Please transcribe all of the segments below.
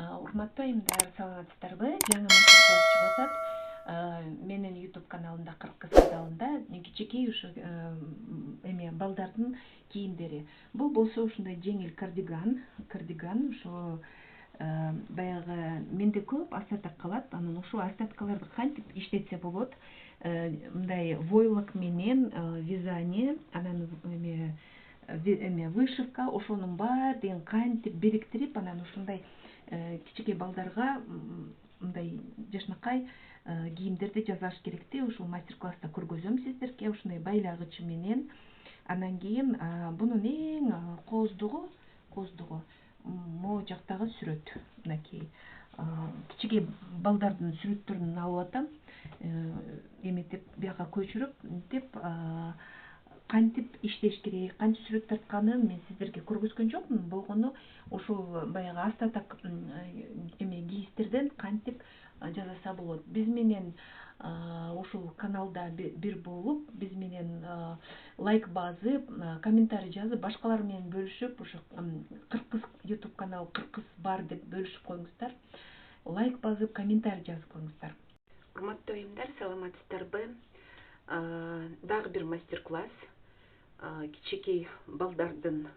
Урматтуу айымдар, саламатсыздарбы? Жаңы мастер-класс чыгып атат. Менин YouTube каналымда, Кыргыз каналында кичинекей ушу балдардын кийимдери. Бул болсо ушундай жеңил кардиган ушу баягы менде көп остаток калат. Анан ушул остаткаларды кантип иштетсе болот? Мындай войлок менен вязание, анан вышивка, ошонун баардыгын кантип бириктирип, анан ушундай кичинекей балдарга мындай жашынакай кийимдерди жасаш керекти. Ушул мастер-класста көргөзөм сиздерге ушундай байлагычы менен. Анан кийин бунун эң кооздугу могу жактагы сүрөт. Мынакей кичинекей балдардын сүрөттөрүн алып атам, эметип бияка көчүрүп, мынтип кантип иштеш керек, кантип сүрөт тартканын мен сиздерге көргөзгөн жокмун. Болгону ушул баягы остаток кийистерден кантип жасаса болот. Биз менен ушул каналда бир болуп, биз менен лайк басып, комментарий жазып, башкалар менен бөлүшүп, ушу Кыргыз YouTube канал Кыргыз бар деп бөлүшүп коюңуздар. Лайк басып, комментарий жазып коюңуздар. Урматтуу айымдар, саламатсыздарбы? Дагы бир мастер-класс. Кичинекей балдардын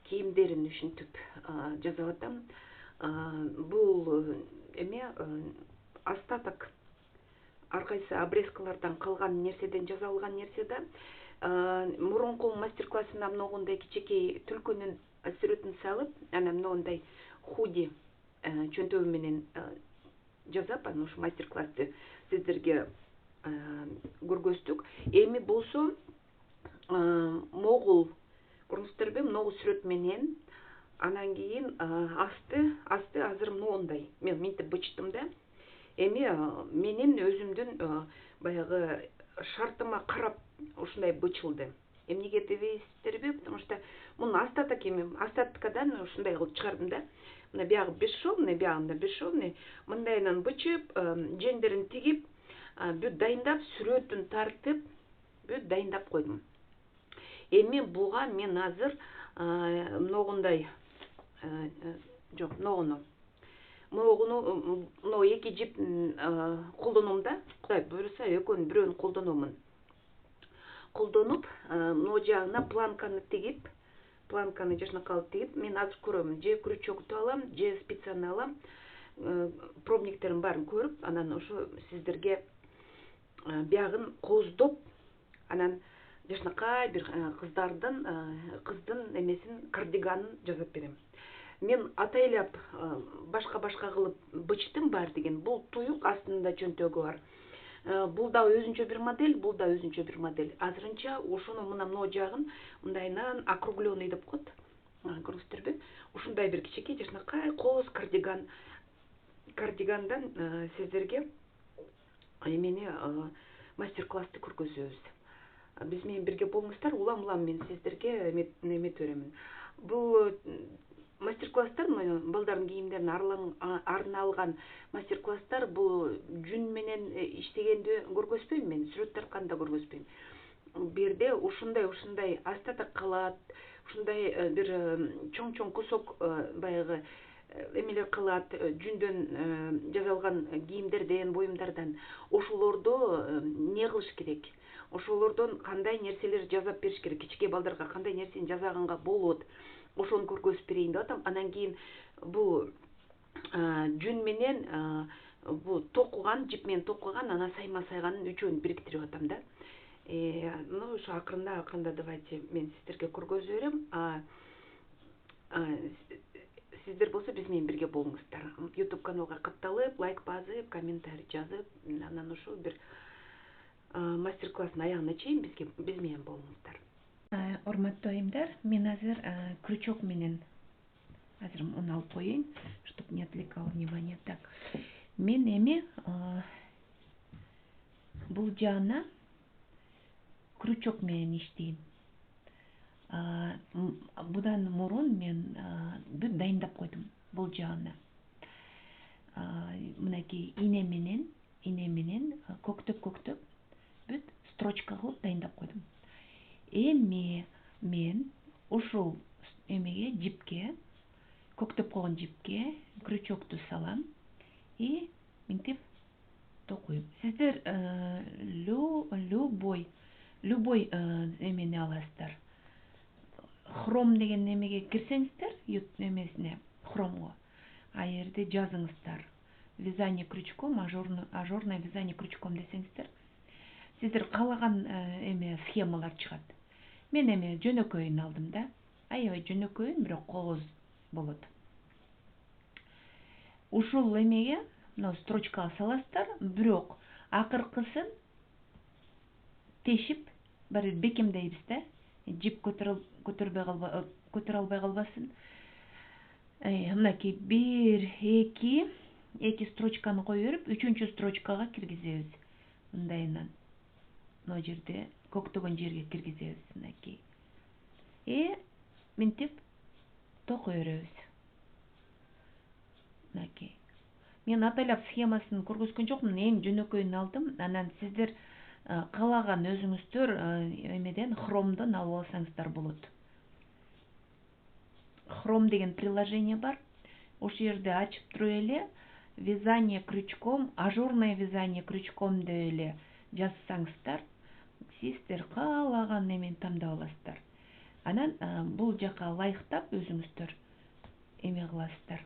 кийимдерин ушинтип жасап атам. Бул остаток ар кайсы обрезкалардан калган нерседен жасалган нерсе да. Мурунку мастер-классымда мындай кичинекей түлкүнүн сүрөтүн салып, анан мындай худи чөнтөгү менен жасап, анан ушу мастер-классты сиздерге көргөздүк. Эми болсо могул көрүңүздөрбү, могул сүрөт менен, анан кийин асты азыр моундай мен минтип бычтым да. Эми менин өзүмдүн баягы шартыма карап ушундай бычылды. Эмнеге дебейсиздерби? Потому что муну остаткадан ушундай кылып чыгардым да. Мына биягы бесшовный, биягында бесшовный. Мындайынан бычып, жеңдерин тигип, бүт дайындап, сүрөтүн тартып, бүт дайындап койдум. Эми буга мен азыр могундай могуну эки жип колдоном да. Кудай буйруса экөөнүн бирөөнү колдономун. Колдонуп, могу жагына планканы тигип, планканы жашынакай тигип, мен азыр көрөмүн. Же крючокту алам, же спицаны алам. Пробниктерин баарын көрүп, анан ошо сиздерге биягын кооздоп, анан жашынакай бир кыздын эмесин, кардиганын жасап берем. Мен атайлап башка кылып бычтым баардыгын. Бул туюк, астында чөнтөгү бар. Бул да өзүнчө бир модель, бул да өзүнчө бир модель. Азырынча ошону могу жагын мындайынан округленный деп коет. Көрүңүздөрбү? Ушундай бир кичинекей жашынакай кооз кардигандан сиздерге эмени мастер-классты көргөзөбүз. Биз менен бирге болуңуздар, улам мен сиздерге эметип беремин. Бул мастер-класстар, балдардын кийимдерин арналган мастер-класстар, бул жүн менен иштегенди көргөзбөйм мен, сүрөт тартканды да көргөзбөйм. Бу жерде ушундай остаток калат, ушундай бир чоң кусок баягы эмелер калат, жүндөн жасалган кийимдерден, буюмдардан. Ошолорду эмне кылыш керек? Ошолордон кандай нерселер жасап бериш керек? Кичинекей балдарга кандай нерсени жасаганга болот? Ошону көргөзүп берейин деп атам. Анан кийин бул жүн менен бул токуган, жип менен токуган, анан сайганын үчөөнү бириктирип атам да. Ошо акырында давайте мен сиздерге көргөзүп берем. Сиздер болсо биз менен бирге болуңуздар. YouTube каналга катталып, лайк басып, комментарий жазып, анан ошо бир мастер-класстын аягына чейин биз менен болуңуздар. Урматтуу айымдар, мен азыр крючок менен азыр муну алып коеюн, чтобы не отвлекало внимание. Так, мен эми бул жагына крючок менен иштейм. Будан мурун мен бүт дайындап койдум бул жагына. Мынакей ине менен көктөп бүт строчка кылып дайындап койдум. Эми мен ушул эмеге, жипке, көктөп койгон жипке крючокту салам и минтип токуйм. Сиздер любой эмени аласыздар. Хром деген немеге кирсеңиздер, немесине, хромго. А жерде жазыңыздар. Вязание крючком, ажурное вязание крючком десеңиздер, сиздер каалаган эме схемалар чыгат. Мен эме жөнөкөйүн алдым да. Аябай жөнөкөйүн, бирок кооз болот. Ушул эмеге, строчкага саласыздар, бирок акыркысын тешип, бир бекемдейбиз да. Жип көтөрө албай калбасын. Мынакей 1-2 строчканы кое берип, 3-чү строчкага киргизебиз. Мындайынан. Мына жерде көктөгөн жерге киргизебиз, мынакей. Минтип токой беребиз. Мынакей. Мен атайлап схемасын көргөзгөн жокмун, эң жөнөкөйүн алдым. Анан сиздер каалаган өзүңүздөр эмеден хромдон алып алсаңыздар болот. Хром деген приложение бар. Ошол жерде ачып туруп эле вязание крючком, ажурное вязание крючком деп эле жазсаңыздар, сиздер каалаган эмени тандап аласыздар. Анан бул жака ылайыктап өзүңүздөр эме кыласыздар.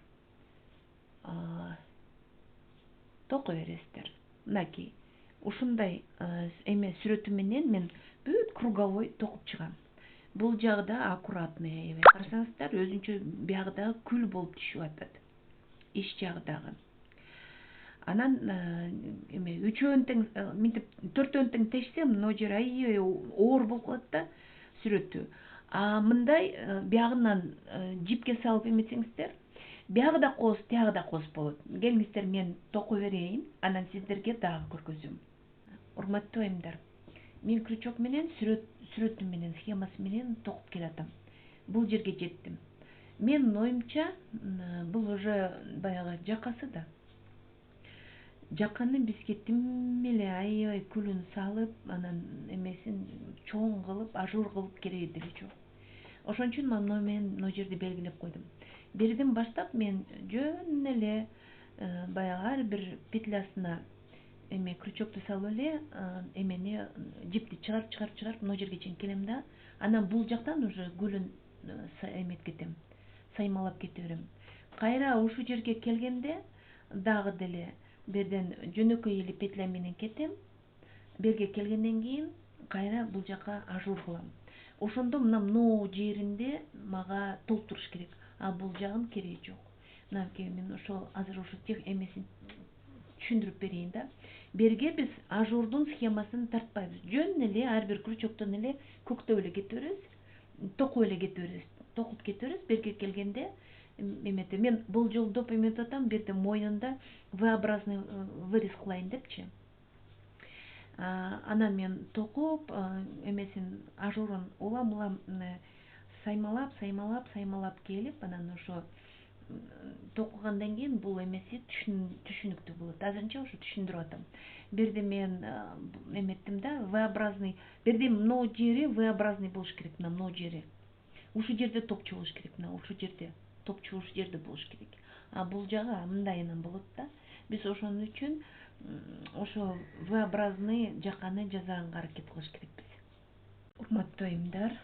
Токой бересиздер. Мынакей. Ушундай эме сүрөтү менен мен бүт круговой токуп чыгам. Бул жагы да аккуратный. Карасаңыздар, өзүнчө биягы дагы күл болуп түшүп атат. Иш жагы дагы. Анан эме үчөөнү тең, минтип төртөөнү тең тешсем, мына жер аябай оор болуп калат да сүрөтү. Мындай биягынан жипке салып эметсеңиздер, биягы да кооз, тиягы да кооз болот. Келиңиздер, мен токой берейин, анан сиздерге дагы көргөзөм. Урматтуу айымдар, мен крючок менен сүрөтү менен, схемасы менен токуп келатам. Бул жерге жеттим. Менин оюмча, бул уже баягы жакасы да. Жаканы бизге тим эле аябай күлүн салып, анан эмесин чоң кылып, ажур кылып кереги деле жок. Ошон үчүн мен мына жерде белгилеп койдум. Берден баштап мен жөн эле баягы ар бир петлясына эме крючокту салып эле эмени жипти чыгарып мына жерге чейин келем да, анан бул жактан уже гүлүн эметип кетем, саймалап кете берем. Кайра ушул жерге келгенде дагы деле берден жөнөкөй эле петля менен кетем. Берге келгенден кийин кайра бул жака ажур кылам. Ошондо мына жеринде мага толтуруш керек. А бул жагын кереги жок. Мынакей, мен азыр ошо эмесин түшүндүрүп берейин да. Берге биз ажурдун схемасын тартпайбыз. Жөн эле ар бир крючоктон эле көктөп эле кете беребиз, токуп эле кете беребиз. Токуп кете беребиз. Берге келгенде эмете, мен болжолдоп эметип атам, берде мойнунда V-образный вырез кылайын депчи. Анан мен токуп, эмесин ажурун улам саймалап келип, анан ошо токугандан кийин бул эмеси түшүнүктүү болот. Азырынча ошо түшүндүрүп атам. Берде мен эметтим да, V-образный, берде мына жери V-образный болуш керек, мына жери. Ушул жерде топчу болуш керек, ушул жерде топчу ушул жерде болуш керек. А бул жагы мындайынан болот да. Биз ошон үчүн ошо V-образный жаканы жасаганга аракет кылыш керекпиз. Урматтуу айымдар,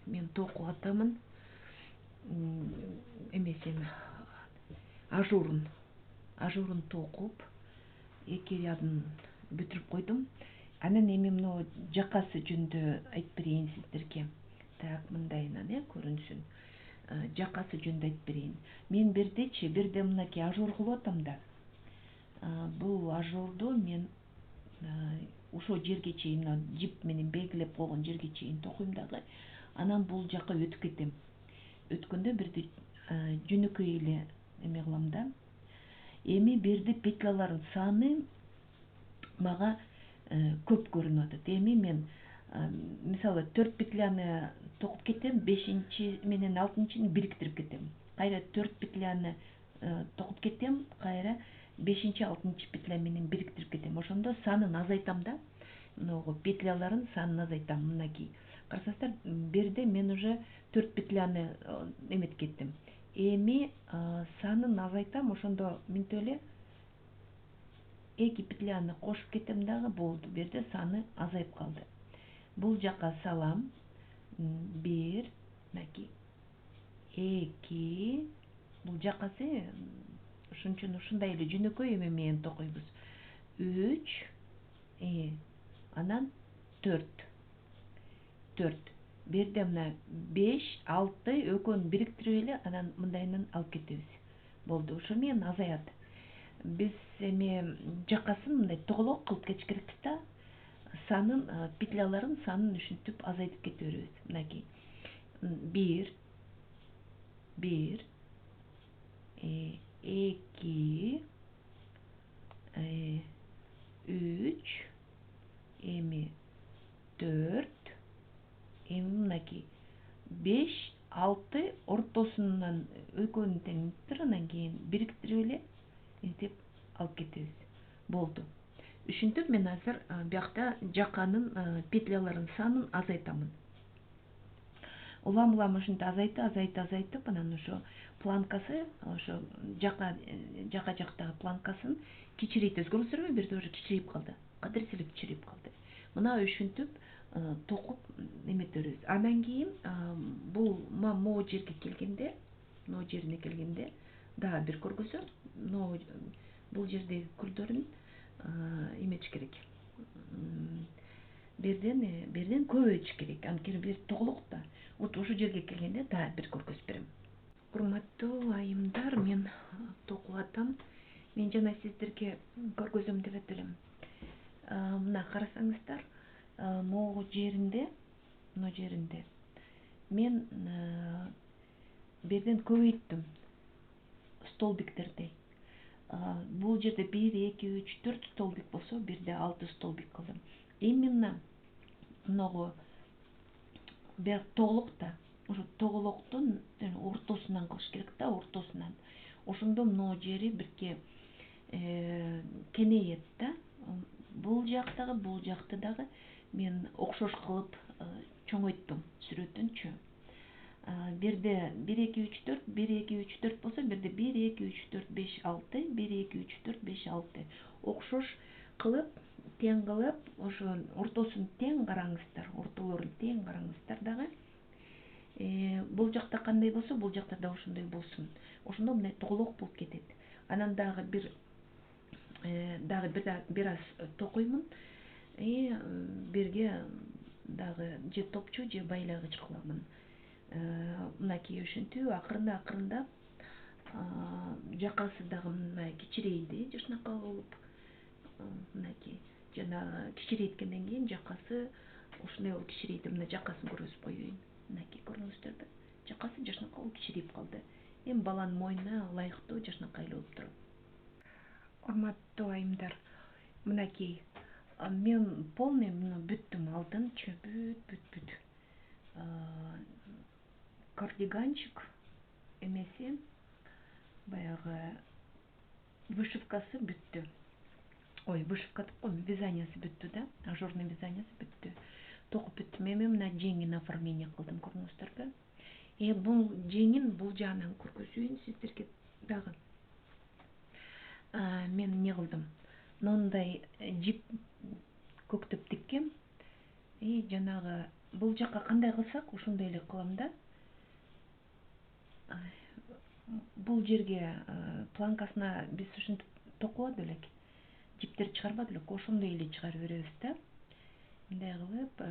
мен токуп атамын. Эмесин ажурун токуп, эки рядын бүтүрүп койдум. Анан эми мына жакасы жөнүндө айтып берейин сиздерге. Так, мындайынан көрүнсүн. Жакасы жөнүндө айтып берейин. Мен берде мынакей ажур кылып атам да. Бул ажурду мен ошол жерге чейин, жип менен белгилеп койгон жерге чейин токуйм дагы. Анан бул жака өтүп кетем. Өткөндө бирде жөнөкөй эле эме кылам да. Эми берде петлялардын саны мага көп көрүнүп атат. Эми мен мисалы 4 петляны токуп кетем, 5-чи менен 6-чыны бириктирип кетем. Кайра 4 петляны токуп кетем, кайра 5-чи 6-чы петля менен бириктирип кетем. Ошондо санын азайтам да. Мына петлялардын санын азайтам. Мынакей. Карасаңыздар, берде мен уже 4 петляны эметип кеттим. эми санын азайтам, ошондо минтип эле 2 петляны кошуп кетем дагы, болду. Бул жерде саны азайып калды. Бул жака салам. 1, мынакей 2, бул жакасы ушундай эле жөнөкөй эме менен токойбуз. 3, анан 4. Бул жерде мына 5, 6 экөөнү бириктирип эле анан мындайынан алып кетебиз. Болду, ошо менен азаят. Биз эме жакасын мындай тоголок кылып кетиш керекпиз да, санын, петляларын санын ушинтип азайтып кете беребиз. Мынакей 1, 2, 3, эми 4, эми мынакей 5, 6 ортосунан экөөнү тең анан кийин бириктирип эле интип алып кетебиз. Болду. Ушинтип мен азыр биякта жаканын петляларын санын азайтамын. Улам ушинтип азайтып, анан ошо планкасы, ошо жака жактагы планкасын кичирейтебиз. Көрүңүздөрбү, бир жерде уже кичирейип калды. Кадыресе эле кичирейип калды. Мына ушинтип токуп эметебиз. Андан кийин бул могу жерге келгенде, дагы бир көргөзөм. Бул жердеги күлдөрүн эметиш керек. Берден көбөйтүш керек. Анткени бир тоголок да. Вот ошол жерге келгенде дагы бир көргөзүп берем. Урматтуу айымдар, мен токуп атам. Мен жана сиздерге көргөзөм деп элем. Мына карасаңыздар, могу жеринде мен берден көбөйттүм столбиктерди. Бул жерде 1, 2, 3, 4 столбик болсо, бирде 6 столбик кылдым. Именно могу бир тоголокта, ошо тоголоктун ортосунан кылыш керек да, ортосунан. Ошондо могу жери бирке кенейет да. Бул жакты дагы мен окшош кылып чоңойттум сүрөтүнчү. Бирде 1, 2, 3, 4, 1, 2, 3, 4 болсо, бирде 1, 2, 3, 4, 5, 6, 1, 2, 3, 4, 5, 6. Окшош кылып, тең кылып, ошо ортосун тең караңыздар, ортолорун тең караңыздар дагы. Бул жакта кандай болсо, бул жакта да ошондой болсун. Ошондо мындай тоголок болуп кетет. Анан дагы бир аз токуймун. Бирге дагы же топчу, же байлагыч кыламын. Мынакей ушинтип акырындап жакасы дагы мындай кичирейди, жашынакай болуп. Мынакей жана кичирейткенден кийин жакасы ушундай болуп кичирейди. Мына жакасын көргөзүп коеюн. Мынакей көрүңүздөрбү? Жакасы жашынакай болуп кичирейип калды. Эми баланын мойнуна ылайыктуу жашынакай эле болуп туруп. Урматтуу айымдар, мынакей мен полный бүттүм, алдынчы бүт. Кардиганчик эмеси, баягы вышивкасы бүттү. Ой, вышивка деп коем, вязаниясы бүттү да, ажурный вязаниясы бүттү. Токуп бүттүм. Эми мына жеңин оформление кылдым, көрүңүздөрбү? Бул жеңин бул жагынан көргөзөйүн сиздерге дагы. Мен эмне кылдым? Мындай жип көктөп тиккем. Жанагы бул жака кандай кылсак, ошондой эле кылам да. Бул жерге планкасына биз ушинтип токубады белек, жиптерди чыгарбады белек, ошондой эле чыгарып беребиз да. Мындай кылып,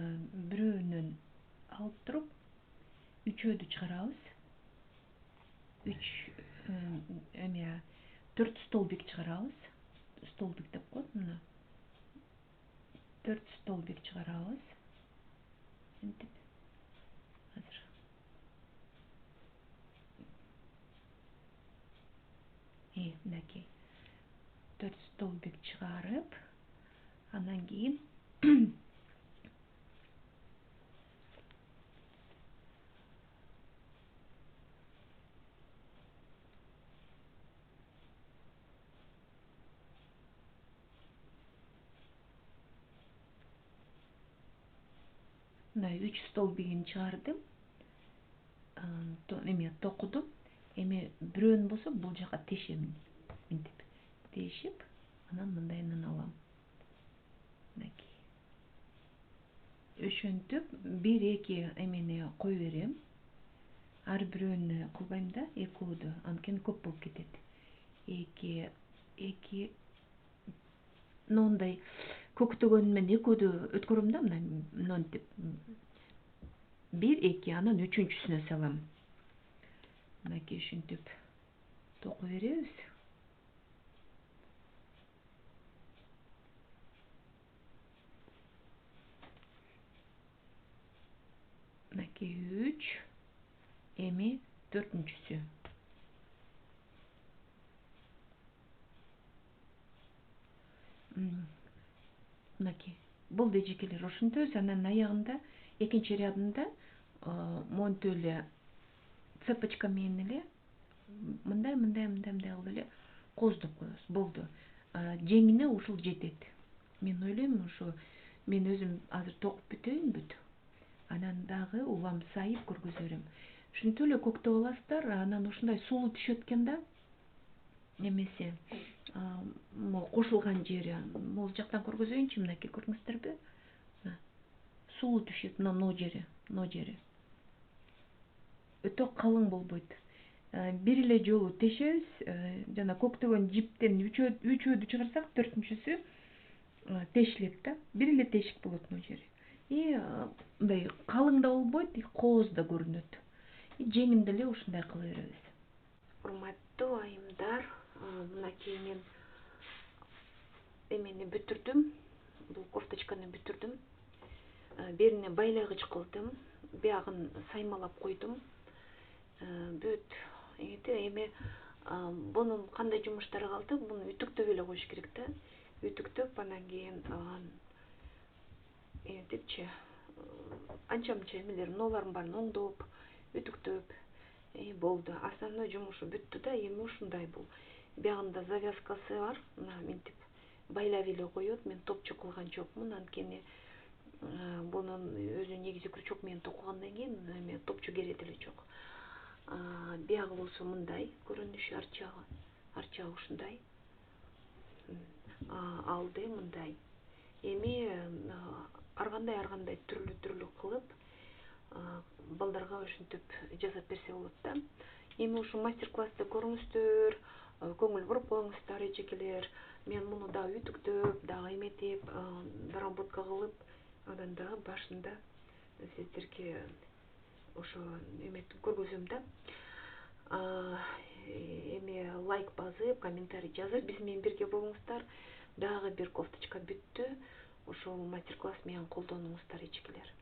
бирөөнөн алып туруп, үчөөдү чыгарабыз. 4 столбик чыгарабыз. Столбик деп коет муну. 4 столбик чыгарабыз. Мынтип. Азыр. Мынакей. 4 столбик чыгарып, анан кийин мына 3 столбигин чыгардым. Эме токудум. Эми бирөөнүн болсо бул жака тешемин. Мынтип тешип, анан мындайынан алам. Мынакей. Ошентип 1-2 эмени кое берем. Ар бирөөнү кылбайм да, экөөдү, анткени көп болуп кетет. 2 мындай көктөгөн менен экөөдү өткөрөм да, мынтип 1-2, анан үчүнчүсүнө салам. Мынакей ушинтип току беребиз. Мынакей 3, эми 4-сү. Мынакей. Бул дежекелер ошентөбүз, анан аягында экинчи рядында монтип эле цепочка менен эле мындай кылып эле кооздоп коебуз. Болду. Жеңине ушул жетет. Мен ойлойм, ушу мен өзүм азыр токуп бүтөйүнбүт. Анан дагы улам сайып көргөзө берем. Ушинтип эле көктөп аласыздар, анан ушундай сулуу түшөт экен да. Немеси могу кошулган жери, могу жактан көргөзөйүнчү, мынакей көрдүңүздөрбү? Сулуу түшөт могу жери. Өтө калың болбойт. Бир эле жолу тешебиз, жана көктөгөн жиптен үчөөдү чыгарсак, 4-сү тешилет да. Бир эле тешик болот могу жери. Мындай калың да болбойт, кооз да көрүнөт. Жеңин деле ушундай кыла беребиз. Урматтуу айымдар, мынакей мен эмени бүтүрдүм. Бул кофточканы бүтүрдүм. Берине байлагыч кылдым, биягын саймалап койдум. Бүт. Эми бунун кандай жумуштары калды? Буну үтүктөп эле коюш керек да. Үтүктөп, анан кийин эметипчи, анча-мынча эмелерин, ноларын баарын оңдоп, үтүктөп, болду. Основной жумушу бүттү да. Эми ушундай бул. Биягында завязкасы бар. Мына мынтип байлап эле коет. Мен топчу кылган жокмун, анткени бунун өзү негизи крючок менен токугандан кийин эме топчу кереги деле жок. Биягы болсо мындай көрүнүшү, арчагы ушундай. Алды мындай. Эми ар кандай түрлүү кылып балдарга ушинтип жасап берсе болот да. Эми ушу мастер-классты көрүңүздөр, көңүл буруп коюңуздар эжекелер. Мен муну дагы үтүктөп, дагы эметип, доработка кылып, анан дагы башында сиздерге ошо эметип көргөзөм да. Эми лайк басып, комментарий жазып, биз менен бирге болуңуздар. Дагы бир кофточка бүттү. Ушул мастер-класс менен колдонуңуздар эжекелер.